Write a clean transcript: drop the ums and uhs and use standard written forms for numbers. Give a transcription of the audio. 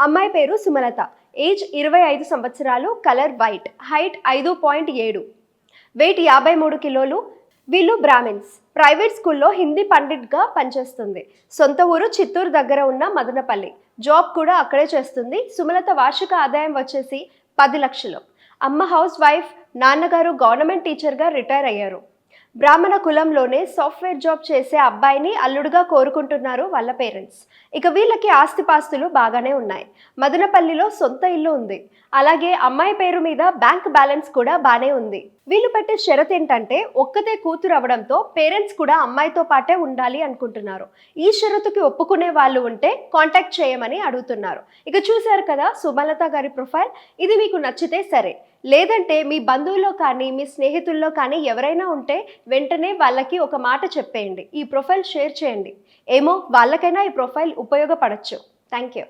అమ్మాయి పేరు సుమలత. ఏజ్ 25 సంవత్సరాలు. Colour white. హైట్ 5.7. వెయిట్ 53 కిలోలు. వీళ్ళు బ్రాహ్మిన్స్. ప్రైవేట్ స్కూల్లో హిందీ పండిట్గా పనిచేస్తుంది. సొంత ఊరు చిత్తూరు దగ్గర ఉన్న మదనపల్లి. జాబ్ కూడా అక్కడే చేస్తుంది. సుమలత వార్షిక ఆదాయం వచ్చేసి 10 లక్షలు. అమ్మ హౌస్ వైఫ్, నాన్నగారు గవర్నమెంట్ టీచర్గా రిటైర్ అయ్యారు. బ్రాహ్మణ కులంలోనే సాఫ్ట్వేర్ జాబ్ చేసే అబ్బాయిని అల్లుడుగా కోరుకుంటున్నారు వాళ్ళ పేరెంట్స్. ఇక వీళ్ళకి ఆస్తిపాస్తులు బాగానే ఉన్నాయి. మదనపల్లిలో సొంత ఇల్లు ఉంది. అలాగే అమ్మాయి పేరు మీద బ్యాంక్ బ్యాలెన్స్ కూడా బానే ఉంది. వీళ్ళు పెట్టే షరత్ ఏంటంటే ఒక్కతే కూతురు అవడంతో పేరెంట్స్ కూడా అమ్మాయితో పాటే ఉండాలి అనుకుంటున్నారు. ఈ షరతుకి ఒప్పుకునే వాళ్ళు ఉంటే కాంటాక్ట్ చేయమని అడుగుతున్నారు. ఇక చూశారు కదా సుమలత గారి ప్రొఫైల్. ఇది మీకు నచ్చితే సరే, లేదంటే మీ బంధువుల్లో కానీ మీ స్నేహితుల్లో కానీ ఎవరైనా ఉంటే వెంటనే వాళ్ళకి ఒక మాట చెప్పేయండి. ఈ ప్రొఫైల్ షేర్ చేయండి. ఏమో వాళ్ళకైనా ఈ ప్రొఫైల్ ఉపయోగపడచ్చు. Thank you.